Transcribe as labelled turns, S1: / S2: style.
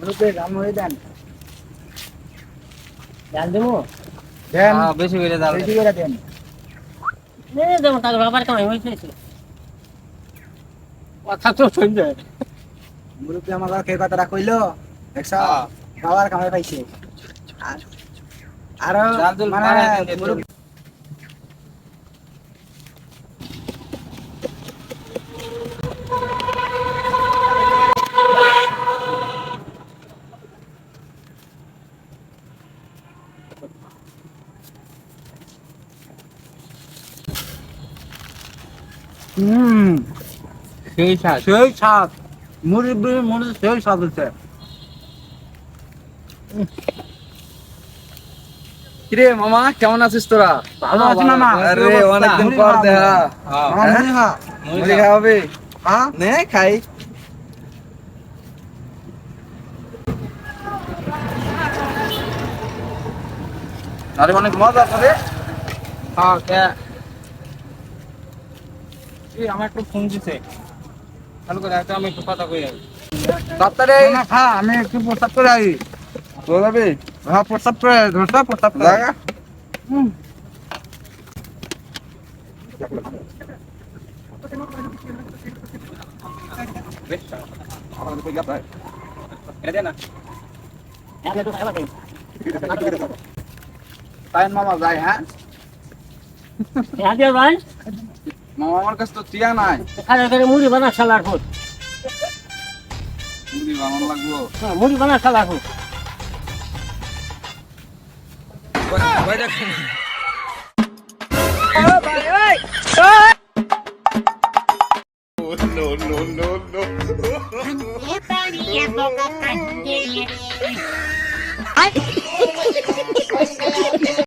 S1: মুরব্বি রামুড়ি দেন।
S2: জান দেবো
S1: দেন
S3: বেশি করে দাও
S1: বেশি করে দেন।
S2: দেবো তার বাবার কামাই হয়েছে কথা তো শুনছে
S1: মুরব্বি আমার কে কথাটা কইলো দেখছ বাবার কামাই পাইছে। আর
S3: জালদুল
S1: মানে
S3: বাড়াই দেন
S1: মুরব্বি
S3: সেই স্বাদ
S1: সেই স্বাদ মুরব্বি মনে সেই স্বাদ হচ্ছে।
S3: কিরে মামা কেমন আছিস তোরা?
S1: ভালো আছি মামা।
S3: আরে অনেকদিন পর দেখা।
S1: মামা মুড়ি খা।
S3: মুড়ি খাওয়াবি?
S1: হ্যাঁ
S3: নে খাই। আরে অনেক মজা করে।
S2: হ্যাঁ কে এই আমার একটু ফোন দিছে চালু করে একটা আমি একটু কথা কই
S3: তাড়াতাড়ি
S1: না খা আমি একটু প্রস্তাব করে আই।
S3: তো যাবি?
S1: হ্যাঁ প্রস্তাব করে ধরতা প্রস্তাব করে।
S3: লাগা।
S2: এটা দে না আমি তো খাইবা দেই
S3: তাই মামা যাই হ্যাঁ?
S2: আগে ভাই
S3: মামা আমার কাছে তো টিয়া নাই।
S2: খালে করে মুড়ি বানা সালার ফুট
S3: মুড়ি বানানো লাগবো।
S2: মুড়ি বানা সালার ফুট
S4: Ay!